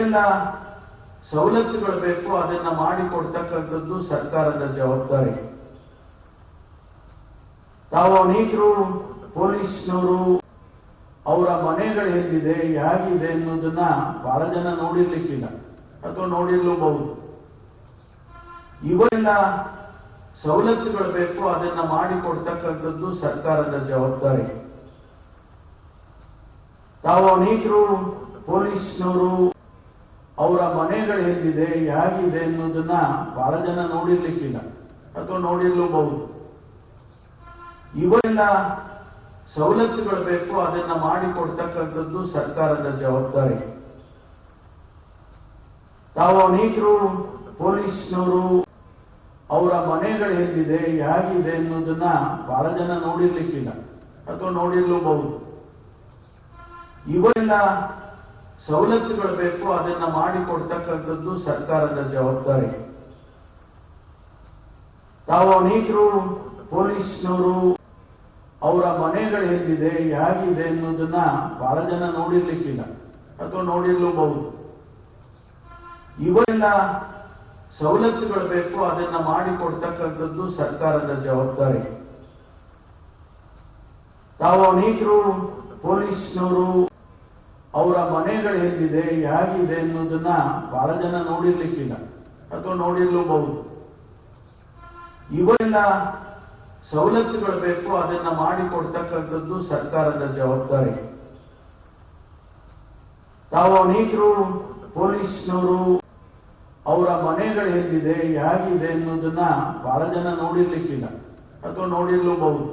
ಎಲ್ಲ ಸವಲತ್ತುಗಳು ಬೇಕು, ಅದನ್ನ ಮಾಡಿಕೊಡ್ತಕ್ಕಂಥದ್ದು ಸರ್ಕಾರದ ಜವಾಬ್ದಾರಿ. ತಾವು ಅನೇಕರು ಪೊಲೀಸ್ನವರು ಅವರ ಮನೆಗಳು ಹೇಗಿದೆ ಹೇಗಿದೆ ಅನ್ನೋದನ್ನ ಬಹಳ ಜನ ನೋಡಿರ್ಲಿಕ್ಕಿಲ್ಲ ಅಥವಾ ನೋಡಿರ್ಲೂಬಹುದು. ಇವೆಲ್ಲ ಸವಲತ್ತುಗಳು ಬೇಕು, ಅದನ್ನ ಮಾಡಿಕೊಡ್ತಕ್ಕಂಥದ್ದು ಸರ್ಕಾರದ ಜವಾಬ್ದಾರಿ. ತಾವು ಅನೇಕರು ಪೊಲೀಸ್ನವರು ಅವರ ಮನೆಗಳು ಹೇಗಿದೆ ಹೇಗಿದೆ ಅನ್ನೋದನ್ನ ಬಹಳ ಜನ ನೋಡಿರ್ಲಿಕ್ಕಿಲ್ಲ ಅಥವಾ ನೋಡಿರ್ಲೂಬಹುದು. ಇವೆಲ್ಲ ಸವಲತ್ತುಗಳು ಬೇಕು, ಅದನ್ನ ಮಾಡಿಕೊಡ್ತಕ್ಕಂಥದ್ದು ಸರ್ಕಾರದ ಜವಾಬ್ದಾರಿ. ತಾವು ಅನೇಕರು ಪೊಲೀಸ್ನವರು ಅವರ ಮನೆಗಳು ಹೇಗಿದೆ ಹೇಗಿದೆ ಅನ್ನೋದನ್ನ ಬಹಳ ಜನ ನೋಡಿರ್ಲಿಕ್ಕಿಲ್ಲ ಅಥವಾ ನೋಡಿರ್ಲೂಬಹುದು. ಇವೆಲ್ಲ ಸವಲತ್ತುಗಳು ಬೇಕು, ಅದನ್ನ ಮಾಡಿಕೊಡ್ತಕ್ಕಂಥದ್ದು ಸರ್ಕಾರದ ಜವಾಬ್ದಾರಿ. ತಾವು ಅನೇಕರು ಪೊಲೀಸ್ನವರು ಅವರ ಮನೆಗಳು ಹೇಗಿದೆ ಹೇಗಿದೆ ಅನ್ನೋದನ್ನ ಬಹಳ ಜನ ನೋಡಿರ್ಲಿಕ್ಕಿಲ್ಲ ಅಥವಾ ನೋಡಿರ್ಲೂಬಹುದು. ಇವೆಲ್ಲ ಸವಲತ್ತುಗಳು ಬೇಕು, ಅದನ್ನ ಮಾಡಿಕೊಡ್ತಕ್ಕಂಥದ್ದು ಸರ್ಕಾರದ ಜವಾಬ್ದಾರಿ. ತಾವು ಅನೇಕರು ಪೊಲೀಸ್ನವರು ಅವರ ಮನೆಗಳು ಹೇಗಿದೆ ಹೇಗಿದೆ ಅನ್ನೋದನ್ನ ಬಹಳ ಜನ ನೋಡಿರ್ಲಿಕ್ಕಿಲ್ಲ ಅಥವಾ ನೋಡಿರ್ಲೂಬಹುದು. ಇವೆಲ್ಲ ಸವಲತ್ತುಗಳು ಬೇಕು, ಅದನ್ನ ಮಾಡಿಕೊಡ್ತಕ್ಕಂಥದ್ದು ಸರ್ಕಾರದ ಜವಾಬ್ದಾರಿ. ತಾವು ಅನೇಕರು ಪೊಲೀಸ್ನವರು ಅವರ ಮನೆಗಳು ಹೇಗಿದೆ ಹೇಗಿದೆ ಅನ್ನೋದನ್ನ ಬಹಳ ಜನ ನೋಡಿರ್ಲಿಕ್ಕಿಲ್ಲ ಅಥವಾ ನೋಡಿರ್ಲೂಬಹುದು.